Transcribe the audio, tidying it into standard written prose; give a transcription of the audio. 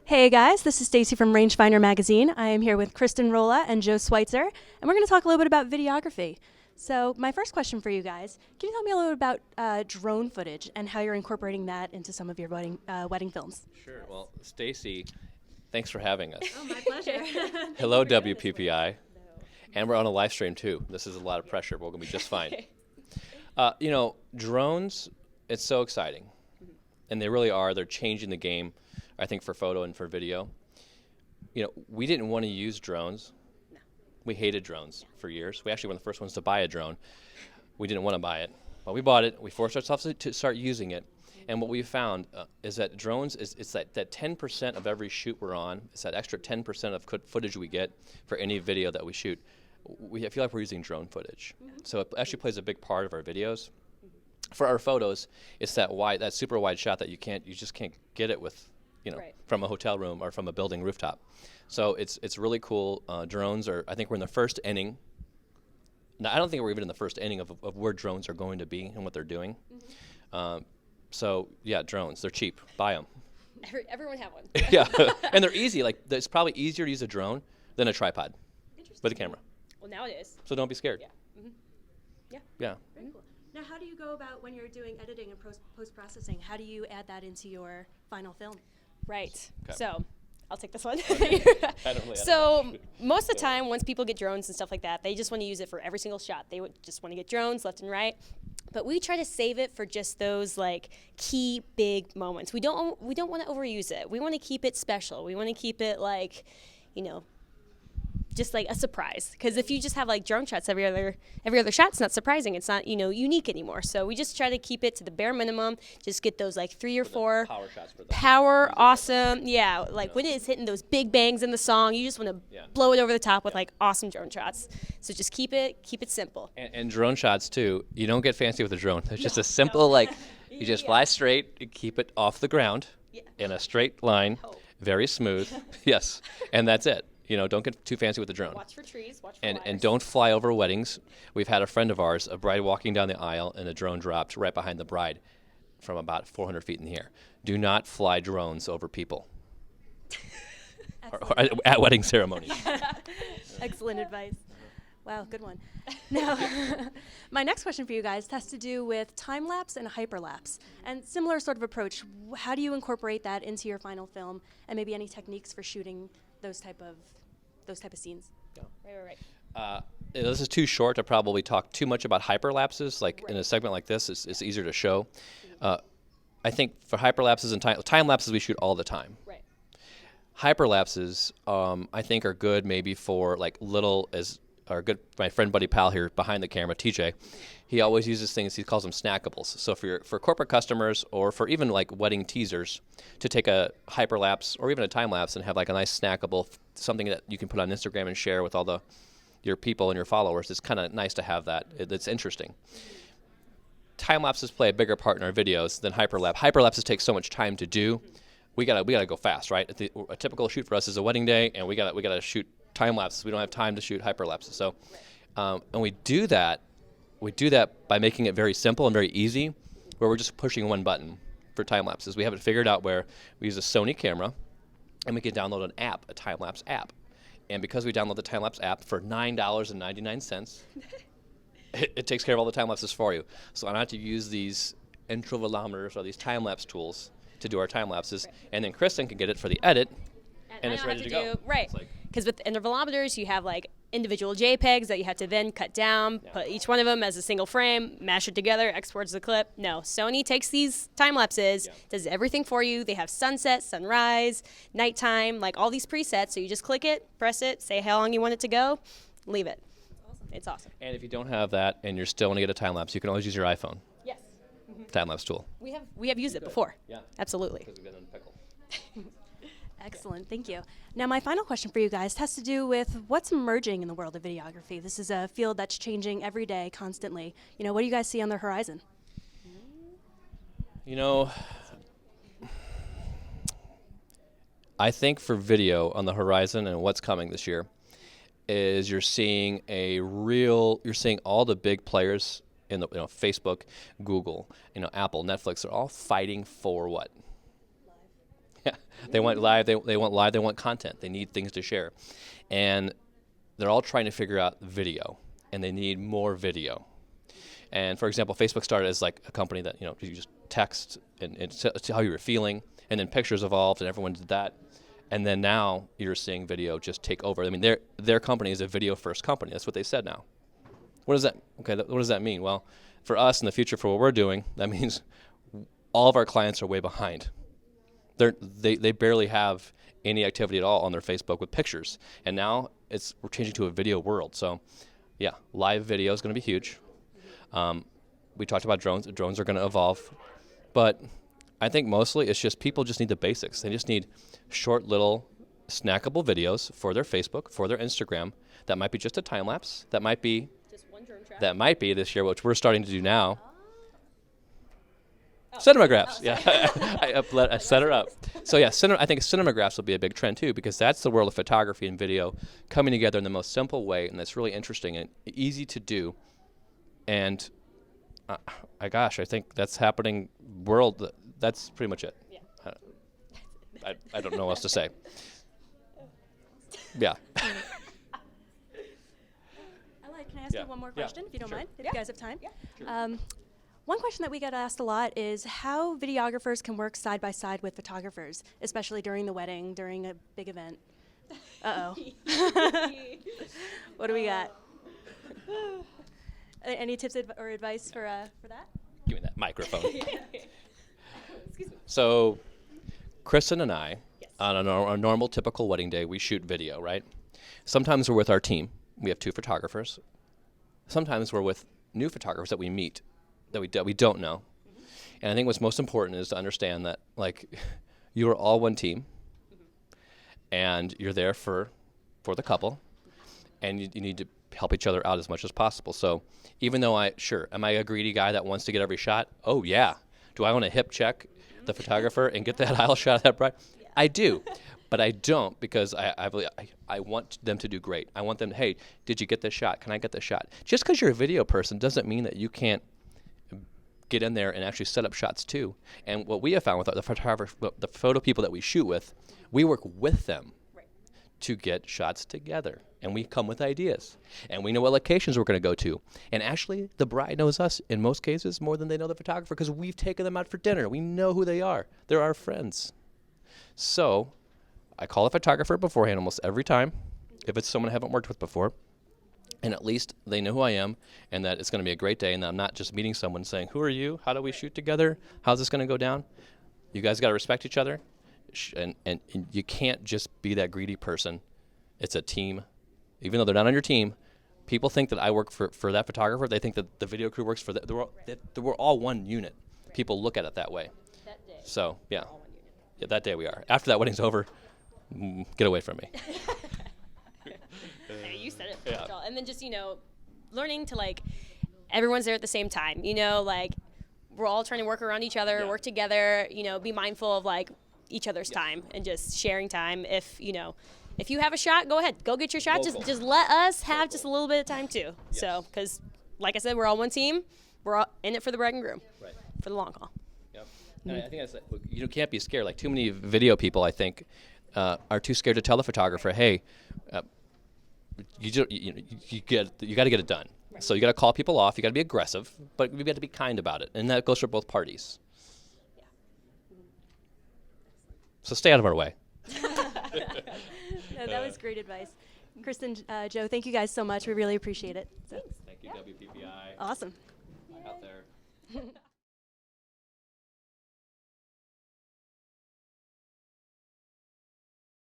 Hey guys, this is Stacy from Rangefinder Magazine. I am here with Kristen Rolla and Joe Switzer, and we're going to talk a little bit about videography. So my first question for you guys, can you tell me a little bit about drone footage and how you're incorporating that into some of your wedding films? Sure. Well, Stacy, thanks for having us. Oh, my pleasure. Hello, WPPI. And we're on a live stream too. This is a lot of pressure, but we're going to be just fine. Drones, it's so exciting. And they really are. They're changing the game, I think, for photo and for video. We didn't want to use drones. No. We hated drones for years. We actually were the first ones to buy a drone. We didn't want to buy it. But we bought it. We forced ourselves to start using it. And what we found is that drones, it's that 10% of every shoot we're on. It's that extra 10% of footage we get for any video that we shoot. I feel like we're using drone footage. Mm-hmm. So it actually plays a big part of our videos. For our photos, it's that super wide shot that you just can't get it with, right. from a hotel room or from a building rooftop. So it's really cool. Drones I think we're in the first inning. Now, I don't think we're even in the first inning of where drones are going to be and what they're doing. Mm-hmm. Drones, they're cheap. Buy them. Everyone have one. Yeah, and they're easy. Like, it's probably easier to use a drone than a tripod with a camera. Well, now it is. So don't be scared. Yeah. Mm-hmm. Yeah. Very cool. Now, how do you go about when you're doing editing and post-processing? How do you add that into your final film? Right. Okay. So I'll take this one. So most of the time, once people get drones and stuff like that, they just want to use it for every single shot. They would just want to get drones left and right. But we try to save it for just those key big moments. We don't want to overuse it. We want to keep it special. We want to keep it just like a surprise, because if you just have drone shots every other shot, it's not surprising. It's not unique anymore. So we just try to keep it to the bare minimum. Just get those 3 or 4 power shots for awesome. Yeah, when it's hitting those big bangs in the song, you just want to blow it over the top with awesome drone shots. So just keep it simple. And drone shots too. You don't get fancy with a drone. It's just a simple you just fly straight, you keep it off the ground in a straight line, very smooth. Yes, and that's it. Don't get too fancy with the drone. Watch for trees, watch for and don't fly over weddings. We've had a friend of ours, a bride walking down the aisle, and a drone dropped right behind the bride from about 400 feet in the air. Do not fly drones over people or at wedding ceremonies. Excellent advice. Wow, good one. Now, my next question for you guys has to do with time-lapse and hyperlapse. And similar sort of approach. How do you incorporate that into your final film, and maybe any techniques for shooting those type of scenes? Yeah. Right. This is too short to probably talk too much about hyperlapses. In a segment like this, it's easier to show. I think for hyperlapses and time lapses, we shoot all the time. Right. Hyperlapses, I think, are good maybe for my friend buddy pal here behind the camera, TJ. He always uses things, he calls them snackables. So for corporate customers, or for even wedding teasers, to take a hyperlapse or even a time lapse and have a nice snackable, something that you can put on Instagram and share with all your people and your followers. It's kind of nice to have that. It's interesting. Time lapses play a bigger part in our videos than hyperlapse. Hyperlapses take so much time to do. We gotta go fast, right? A typical shoot for us is a wedding day, and we gotta shoot time lapses. We don't have time to shoot hyperlapses. So, and we do that by making it very simple and very easy, where we're just pushing one button for time lapses. We have it figured out where we use a Sony camera, and we can download an app, a time lapse app. And because we download the time lapse app for $9.99, it takes care of all the time lapses for you. So I don't have to use these intervalometers or these time lapse tools to do our time lapses, and then Kristen can get it for the edit, and it's ready to go. Right. Because with intervalometers, you have individual JPEGs that you have to then cut down, put each one of them as a single frame, mash it together, exports the clip. No, Sony takes these time lapses, does everything for you. They have sunset, sunrise, nighttime, all these presets. So you just click it, press it, say how long you want it to go, leave it. Awesome. It's awesome. And if you don't have that and you're still want to get a time lapse, you can always use your iPhone. Yes. Time lapse tool. We have used it before. Yeah. Absolutely. Because we've been in a pickle. Excellent, thank you. Now, my final question for you guys has to do with what's emerging in the world of videography. This is a field that's changing every day, constantly. What do you guys see on the horizon? I think for video on the horizon and what's coming this year is you're seeing all the big players in the Facebook, Google, Apple, Netflix are all fighting for what? Yeah, They want live. They want live. They want content. They need things to share, and they're all trying to figure out video, and they need more video. And for example, Facebook started as like a company that you just text and how you were feeling, and then pictures evolved, and everyone did that. And then now you're seeing video just take over. I mean, their company is a video-first company. That's what they said now. What does that? Okay, what does that mean? Well, for us in the future, for what we're doing, that means all of our clients are way behind. They barely have any activity at all on their Facebook with pictures, and now we're changing to a video world. So, yeah, live video is going to be huge. We talked about drones. Drones are going to evolve, but I think mostly it's just people just need the basics. They just need short little snackable videos for their Facebook, for their Instagram. That might be just a time lapse. That might be Just one drone track. that might be this year, which we're starting to do now. Cinemagraphs, yeah. I set her up. So yeah, I think cinemagraphs will be a big trend too, because that's the world of photography and video coming together in the most simple way, and that's really interesting and easy to do. And I think that's happening world. That's pretty much it. Yeah. I don't know what else to say. Yeah. Can I ask you one more question, if you don't mind, if you guys have time? Yeah. Sure. One question that we get asked a lot is how videographers can work side by side with photographers, especially during the wedding, during a big event. Uh-oh. What do we got? Any tips or advice for that? Give me that microphone. Excuse me. So, Kristen and I, on a normal, typical wedding day, we shoot video, right? Sometimes we're with our team. We have 2 photographers. Sometimes we're with new photographers that we meet, that we don't know. And I think what's most important is to understand that, like, you are all one team, and you're there for the couple, and you need to help each other out as much as possible. So even though am I a greedy guy that wants to get every shot? Oh, yeah. Do I want to hip check the photographer and get that aisle shot of that bride? Yeah. I do. But I don't, because I want them to do great. I want them to, hey, did you get this shot? Can I get this shot? Just because you're a video person doesn't mean that you can't get in there and actually set up shots too. And what we have found with the photographers, the photo people that we shoot with, we work with them to get shots together. And we come with ideas. And we know what locations we're going to go to. And actually, the bride knows us in most cases more than they know the photographer, because we've taken them out for dinner. We know who they are. They're our friends. So I call a photographer beforehand almost every time, if it's someone I haven't worked with before. And at least they know who I am, and that it's going to be a great day, and that I'm not just meeting someone saying, who are you? How do we shoot together? How's this going to go down? You guys got to respect each other, and you can't just be that greedy person. It's a team. Even though they're not on your team, people think that I work for that photographer. They think that the video crew works for that. We're all one unit. Right. People look at it that way. That day. So, yeah. Yeah, that day we are. After that wedding's over, get away from me. Hey, you said it. Yeah. And then just, learning to, like, everyone's there at the same time. We're all trying to work around each other, work together, be mindful of, like, each other's time and just sharing time. If you have a shot, go ahead. Go get your shot. Just let us have just a little bit of time, too. Yes. So, because, like I said, we're all one team. We're all in it for the bride and groom, for the long haul. Yep. And I think that's, you can't be scared. Like, too many video people, I think, are too scared to tell the photographer, hey, you got to get it done. Right. So you got to call people off. You got to be aggressive, but you got to be kind about it. And that goes for both parties. Yeah. So stay out of our way. No, that was great advice. Kristen, Joe, thank you guys so much. We really appreciate it. So. Thank you, WPPI. Awesome. Out there.